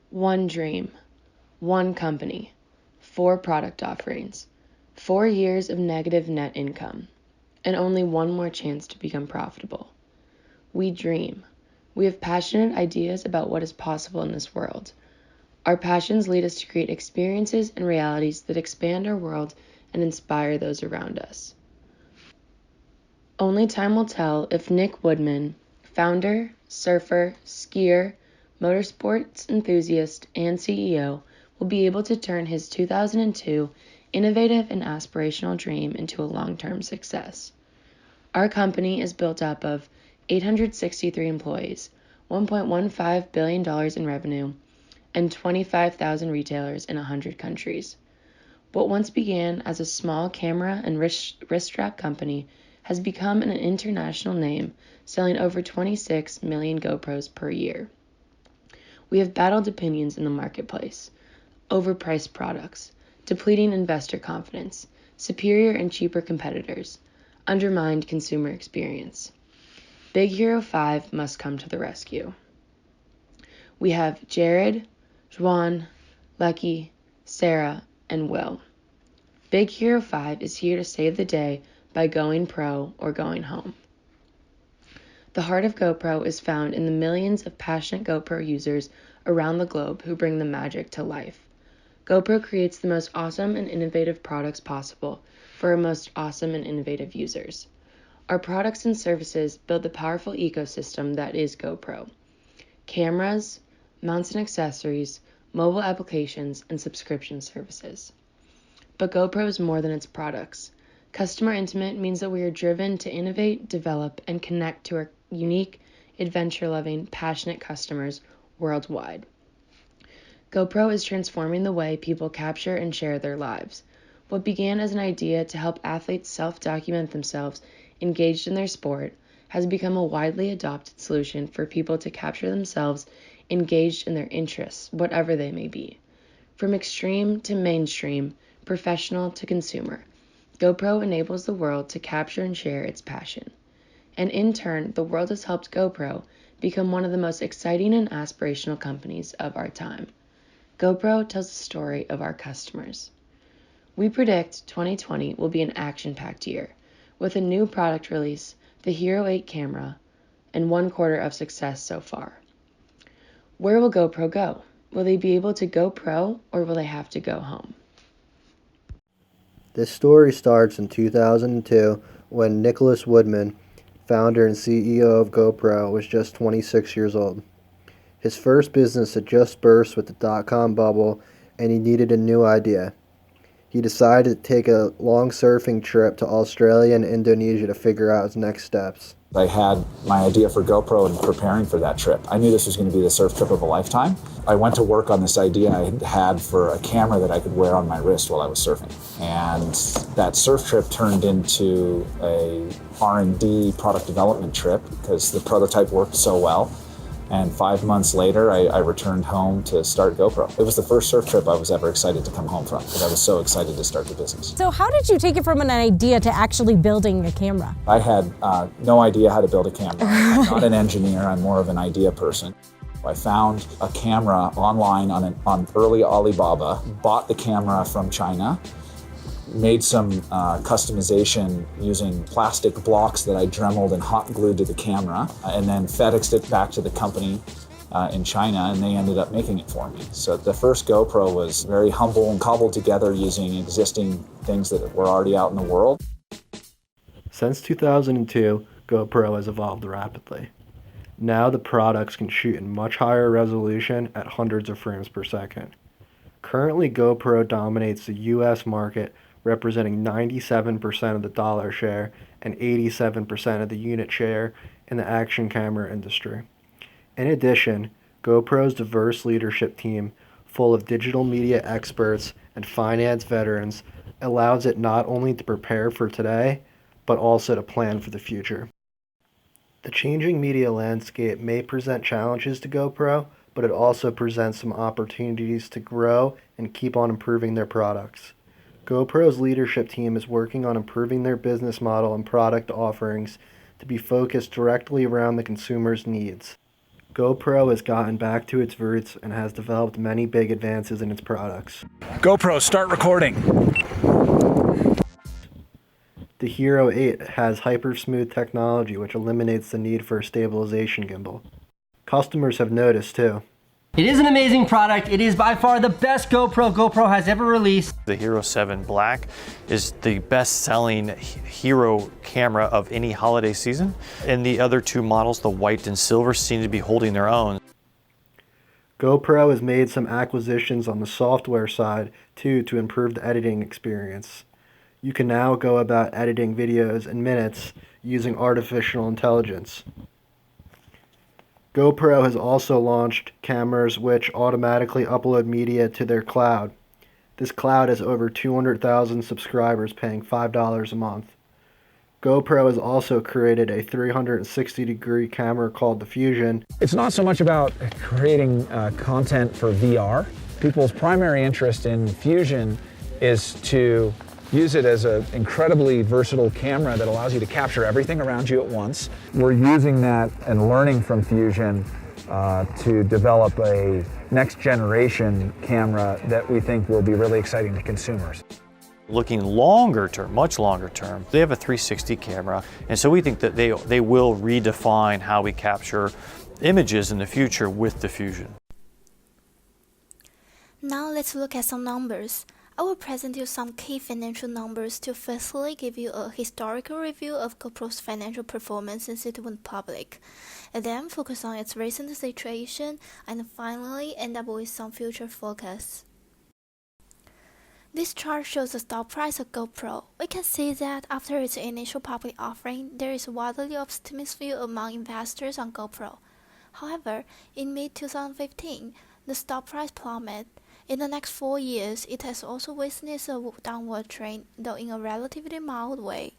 One dream, one company, 4 product offerings, 4 years of negative net income, and only one more chance to become profitable. We dream. We have passionate ideas about what is possible in this world. Our passions lead us to create experiences and realities that expand our world and inspire those around us. Only time will tell if Nick Woodman, founder, surfer, skier, motorsports enthusiast, and CEO, will be able to turn his 2002 innovative and aspirational dream into a long-term success. Our company is built up of 863 employees, $1.15 billion in revenue, and 25,000 retailers in 100 countries. What once began as a small camera and wrist strap company has become an international name, selling over 26 million GoPros per year. We have battled opinions in the marketplace, overpriced products, depleting investor confidence, superior and cheaper competitors, undermined consumer experience. Big Hero 5 must come to the rescue. We have Jared, Juan, Lucky, Sarah, and Will. Big Hero 5 is here to save the day by going pro or going home. The heart of GoPro is found in the millions of passionate GoPro users around the globe who bring the magic to life. GoPro creates the most awesome and innovative products possible for our most awesome and innovative users. Our products and services build the powerful ecosystem that is GoPro. Cameras, mounts and accessories, mobile applications, and subscription services. But GoPro is more than its products. Customer intimate means that we are driven to innovate, develop, and connect to our unique, adventure-loving, passionate customers worldwide. GoPro is transforming the way people capture and share their lives. What began as an idea to help athletes self-document themselves engaged in their sport has become a widely adopted solution for people to capture themselves engaged in their interests, whatever they may be. From extreme to mainstream, professional to consumer, GoPro enables the world to capture and share its passion. And in turn, the world has helped GoPro become one of the most exciting and aspirational companies of our time. GoPro tells the story of our customers. We predict 2020 will be an action-packed year, with a new product release, the Hero 8 camera, and 1 quarter of success so far. Where will GoPro go? Will they be able to go pro, or will they have to go home? This story starts in 2002 when Nicholas Woodman, founder and CEO of GoPro, was just 26 years old. His first business had just burst with the dot-com bubble, and he needed a new idea. He decided to take a long surfing trip to Australia and Indonesia to figure out his next steps. I had my idea for GoPro and preparing for that trip. I knew this was going to be the surf trip of a lifetime. I went to work on this idea I had for a camera that I could wear on my wrist while I was surfing. And that surf trip turned into a R&D product development trip because the prototype worked so well. And 5 months later, I returned home to start GoPro. It was the first surf trip I was ever excited to come home from because I was so excited to start the business. So how did you take it from an idea to actually building a camera? I had no idea how to build a camera. I'm not an engineer, I'm more of an idea person. I found a camera online on early Alibaba, bought the camera from China, made some customization using plastic blocks that I dremeled and hot glued to the camera, and then FedExed it back to the company in China, and they ended up making it for me. So the first GoPro was very humble and cobbled together using existing things that were already out in the world. Since 2002, GoPro has evolved rapidly. Now the products can shoot in much higher resolution at hundreds of frames per second. Currently, GoPro dominates the US market, representing 97% of the dollar share and 87% of the unit share in the action camera industry. In addition, GoPro's diverse leadership team, full of digital media experts and finance veterans, allows it not only to prepare for today, but also to plan for the future. The changing media landscape may present challenges to GoPro, but it also presents some opportunities to grow and keep on improving their products. GoPro's leadership team is working on improving their business model and product offerings to be focused directly around the consumer's needs. GoPro has gotten back to its roots and has developed many big advances in its products. GoPro, start recording. The Hero 8 has hyper-smooth technology which eliminates the need for a stabilization gimbal. Customers have noticed too. It is an amazing product. It is by far the best GoPro has ever released. The Hero 7 Black is the best-selling Hero camera of any holiday season, and the other two models, the white and silver, seem to be holding their own. GoPro has made some acquisitions on the software side too to improve the editing experience. You can now go about editing videos in minutes using artificial intelligence. GoPro has also launched cameras which automatically upload media to their cloud. This cloud has over 200,000 subscribers paying $5 a month. GoPro has also created a 360-degree camera called the Fusion. It's not so much about creating content for VR. People's primary interest in Fusion is to use it as an incredibly versatile camera that allows you to capture everything around you at once. We're using that and learning from Fusion to develop a next generation camera that we think will be really exciting to consumers. Looking longer term, much longer term, they have a 360 camera, and so we think that they will redefine how we capture images in the future with the Fusion. Now let's look at some numbers. I will present you some key financial numbers to firstly give you a historical review of GoPro's financial performance since it went public, and then focus on its recent situation, and finally end up with some future forecasts. This chart shows the stock price of GoPro. We can see that after its initial public offering, there is widely optimistic view among investors on GoPro. However, in mid-2015, the stock price plummeted. In the next 4 years, it has also witnessed a downward trend, though in a relatively mild way.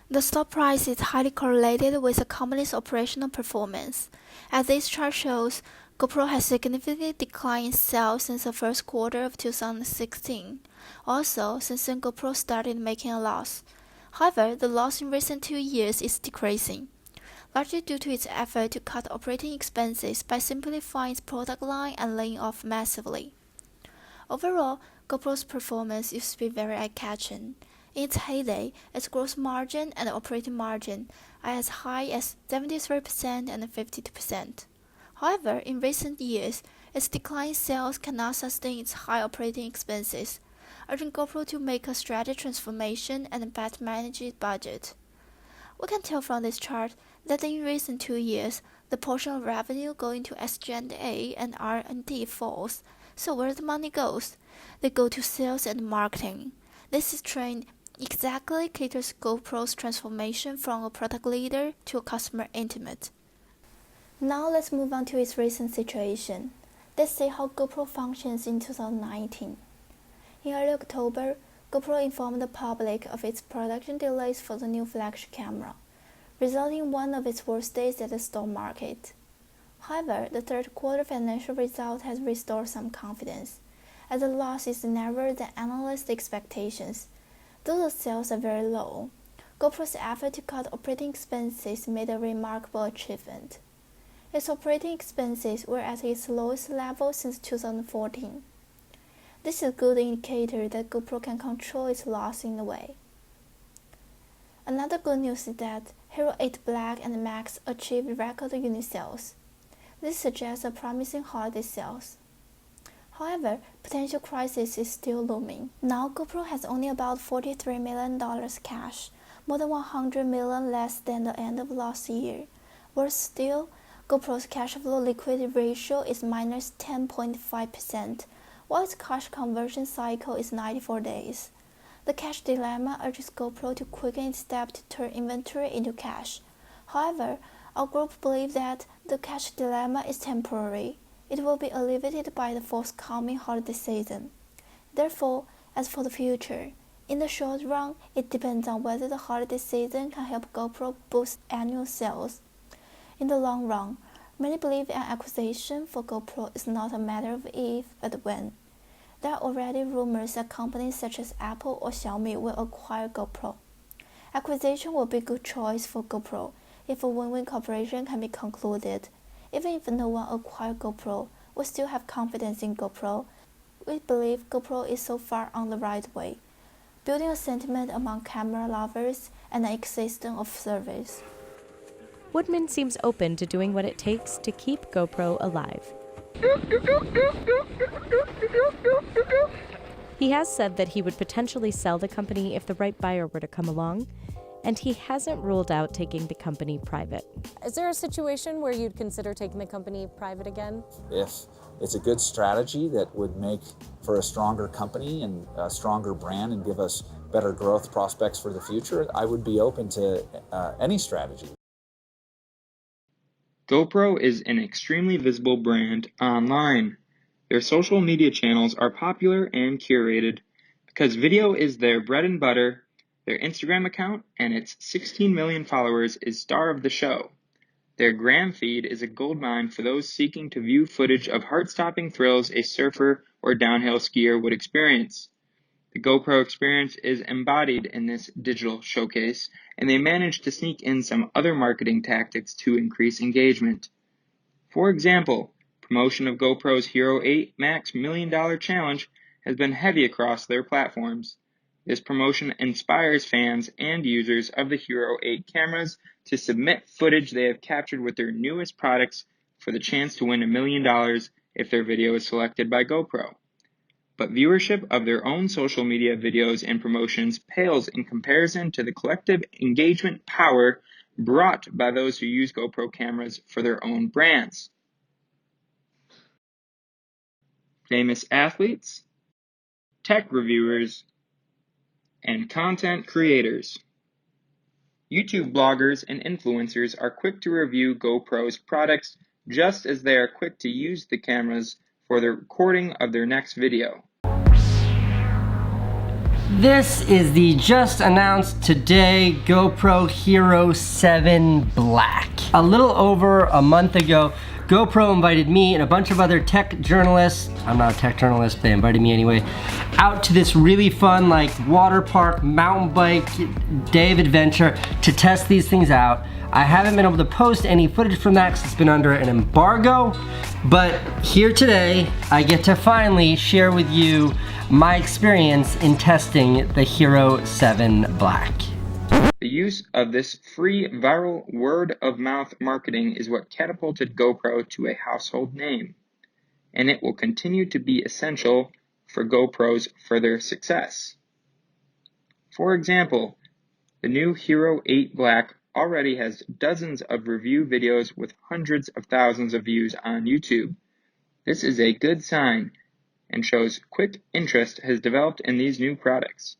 The stock price is highly correlated with the company's operational performance. As this chart shows, GoPro has significantly declined in sales since the first quarter of 2016. Also, since then GoPro started making a loss. However, the loss in recent 2 years is decreasing, largely due to its effort to cut operating expenses by simplifying its product line and laying off massively. Overall, GoPro's performance used to be very eye-catching. In its heyday, its gross margin and operating margin are as high as 73% and 52%. However, in recent years, its declining sales cannot sustain its high operating expenses, urging GoPro to make a strategic transformation and better manage its budget. We can tell from this chart that in recent 2 years, the portion of revenue going to SG&A and R&D falls. So where the money goes, they go to sales and marketing. This trend exactly caters GoPro's transformation from a product leader to a customer intimate. Now let's move on to its recent situation. Let's see how GoPro functions in 2019. In early October, GoPro informed the public of its production delays for the new flagship camera, resulting in one of its worst days at the stock market. However, the third quarter financial result has restored some confidence, as the loss is narrower than analysts' expectations. Though the sales are very low, GoPro's effort to cut operating expenses made a remarkable achievement. Its operating expenses were at its lowest level since 2014. This is a good indicator that GoPro can control its loss in a way. Another good news is that Hero 8 Black and Max achieved record unit sales. This suggests a promising holiday sales. However, potential crisis is still looming. Now GoPro has only about $43 million cash, more than $100 million less than the end of last year. Worse still, GoPro's cash flow liquidity ratio is minus 10.5%, while its cash conversion cycle is 94 days. The cash dilemma urges GoPro to quicken its step to turn inventory into cash. However, our group believes that the cash dilemma is temporary. It will be alleviated by the forthcoming holiday season. Therefore, as for the future, in the short run, it depends on whether the holiday season can help GoPro boost annual sales. In the long run, many believe an acquisition for GoPro is not a matter of if, but when. There are already rumors that companies such as Apple or Xiaomi will acquire GoPro. Acquisition will be a good choice for GoPro if a win-win cooperation can be concluded. Even if no one acquires GoPro, we still have confidence in GoPro. We believe GoPro is so far on the right way, building a sentiment among camera lovers and an ecosystem of service. Woodman seems open to doing what it takes to keep GoPro alive. He has said that he would potentially sell the company if the right buyer were to come along, and he hasn't ruled out taking the company private. Is there a situation where you'd consider taking the company private again? If it's a good strategy that would make for a stronger company and a stronger brand and give us better growth prospects for the future, I would be open to any strategy. GoPro is an extremely visible brand online. Their social media channels are popular and curated. Because video is their bread and butter, their Instagram account and its 16 million followers is star of the show. Their gram feed is a goldmine for those seeking to view footage of heart-stopping thrills a surfer or downhill skier would experience. The GoPro experience is embodied in this digital showcase, and they managed to sneak in some other marketing tactics to increase engagement. For example, promotion of GoPro's Hero 8 Max $1 Million Challenge has been heavy across their platforms. This promotion inspires fans and users of the Hero 8 cameras to submit footage they have captured with their newest products for the chance to win $1 million if their video is selected by GoPro. But viewership of their own social media videos and promotions pales in comparison to the collective engagement power brought by those who use GoPro cameras for their own brands. Famous athletes, tech reviewers, and content creators. YouTube bloggers and influencers are quick to review GoPro's products just as they are quick to use the cameras for the recording of their next video. This is the just announced today GoPro Hero 7 Black. A little over a month ago, GoPro invited me and a bunch of other tech journalists, I'm not a tech journalist, they invited me anyway, out to this really fun water park, mountain bike, day of adventure to test these things out. I haven't been able to post any footage from that because it's been under an embargo, but here today I get to finally share with you my experience in testing the Hero 7 Black. The use of this free viral word-of-mouth marketing is what catapulted GoPro to a household name, and it will continue to be essential for GoPro's further success. For example, the new Hero 8 Black already has dozens of review videos with hundreds of thousands of views on YouTube. This is a good sign and shows quick interest has developed in these new products.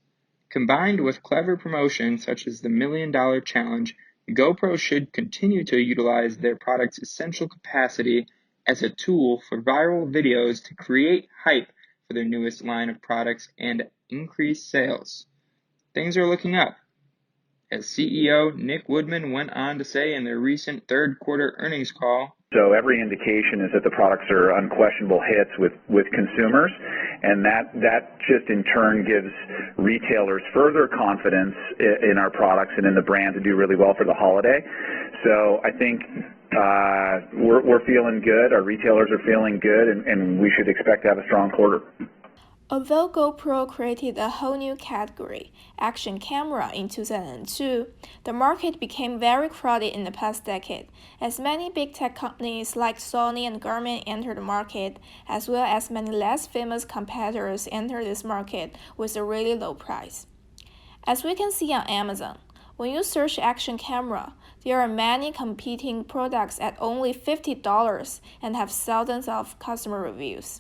Combined with clever promotion such as the $1 Million Challenge, GoPro should continue to utilize their product's essential capacity as a tool for viral videos to create hype for their newest line of products and increase sales. Things are looking up, as CEO Nick Woodman went on to say in their recent third quarter earnings call. So every indication is that the products are unquestionable hits with consumers, and that just in turn gives retailers further confidence in our products and in the brand to do really well for the holiday. So I think we're feeling good, our retailers are feeling good, and we should expect to have a strong quarter. Although GoPro created a whole new category, action camera, in 2002, the market became very crowded in the past decade, as many big tech companies like Sony and Garmin entered the market, as well as many less famous competitors entered this market with a really low price. As we can see on Amazon, when you search action camera, there are many competing products at only $50 and have thousands of customer reviews.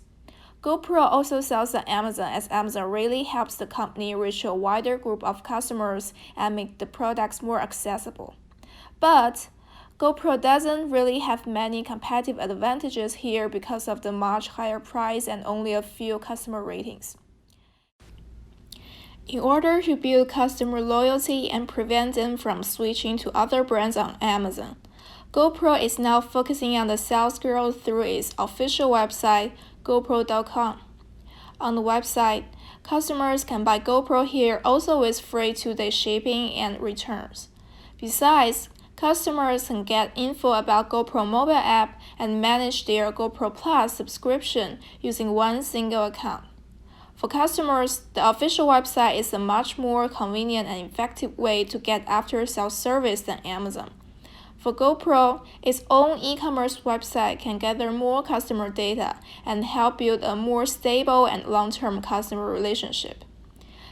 GoPro also sells on Amazon, as Amazon really helps the company reach a wider group of customers and make the products more accessible. But GoPro doesn't really have many competitive advantages here because of the much higher price and only a few customer ratings. In order to build customer loyalty and prevent them from switching to other brands on Amazon, GoPro is now focusing on the sales growth through its official website, GoPro.com. On the website, customers can buy GoPro here also with free 2-day shipping and returns. Besides, customers can get info about GoPro mobile app and manage their GoPro Plus subscription using one single account. For customers, the official website is a much more convenient and effective way to get after-sales service than Amazon. For GoPro, its own e-commerce website can gather more customer data and help build a more stable and long-term customer relationship.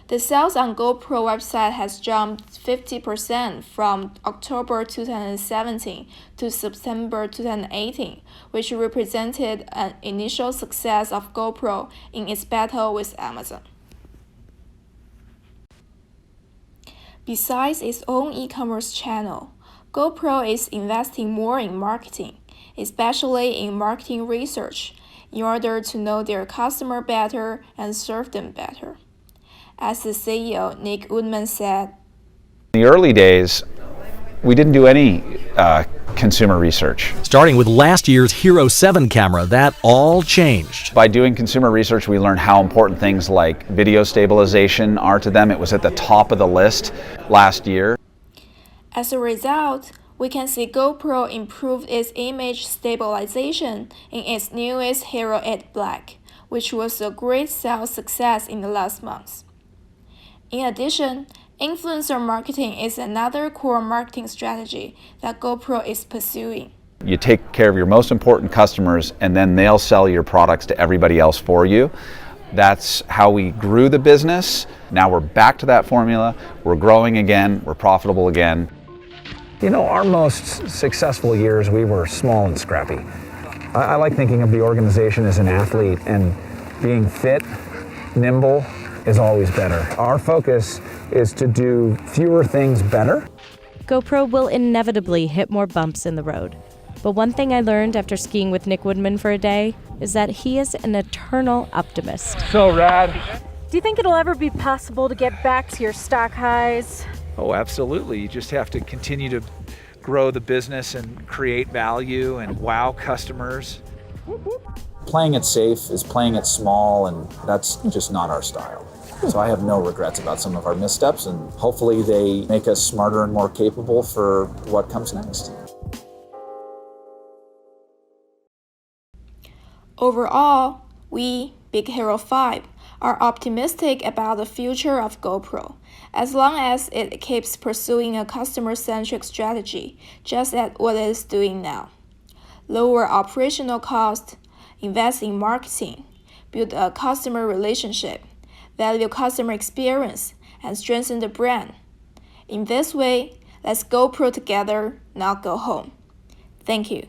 The sales on GoPro website has jumped 50% from October 2017 to September 2018, which represented an initial success of GoPro in its battle with Amazon. Besides its own e-commerce channel, GoPro is investing more in marketing, especially in marketing research, in order to know their customer better and serve them better. As the CEO, Nick Woodman, said, In the early days, we didn't do any consumer research. Starting with last year's Hero 7 camera, that all changed. By doing consumer research, we learned how important things like video stabilization are to them. It was at the top of the list last year. As a result, we can see GoPro improve its image stabilization in its newest Hero 8 Black, which was a great sales success in the last months. In addition, influencer marketing is another core marketing strategy that GoPro is pursuing. You take care of your most important customers and then they'll sell your products to everybody else for you. That's how we grew the business. Now we're back to that formula. We're growing again. We're profitable again. You know, our most successful years, we were small and scrappy. I like thinking of the organization as an athlete, and being fit, nimble, is always better. Our focus is to do fewer things better. GoPro will inevitably hit more bumps in the road. But one thing I learned after skiing with Nick Woodman for a day is that he is an eternal optimist. So rad. Do you think it'll ever be possible to get back to your stock highs? Oh, absolutely. You just have to continue to grow the business and create value and wow customers. Playing it safe is playing it small, and that's just not our style. So I have no regrets about some of our missteps, and hopefully they make us smarter and more capable for what comes next. Overall, we, Big Hero 5, are optimistic about the future of GoPro, as long as it keeps pursuing a customer-centric strategy, just as what it is doing now. Lower operational costs, invest in marketing, build a customer relationship, value customer experience, and strengthen the brand. In this way, let's GoPro together, not go home. Thank you.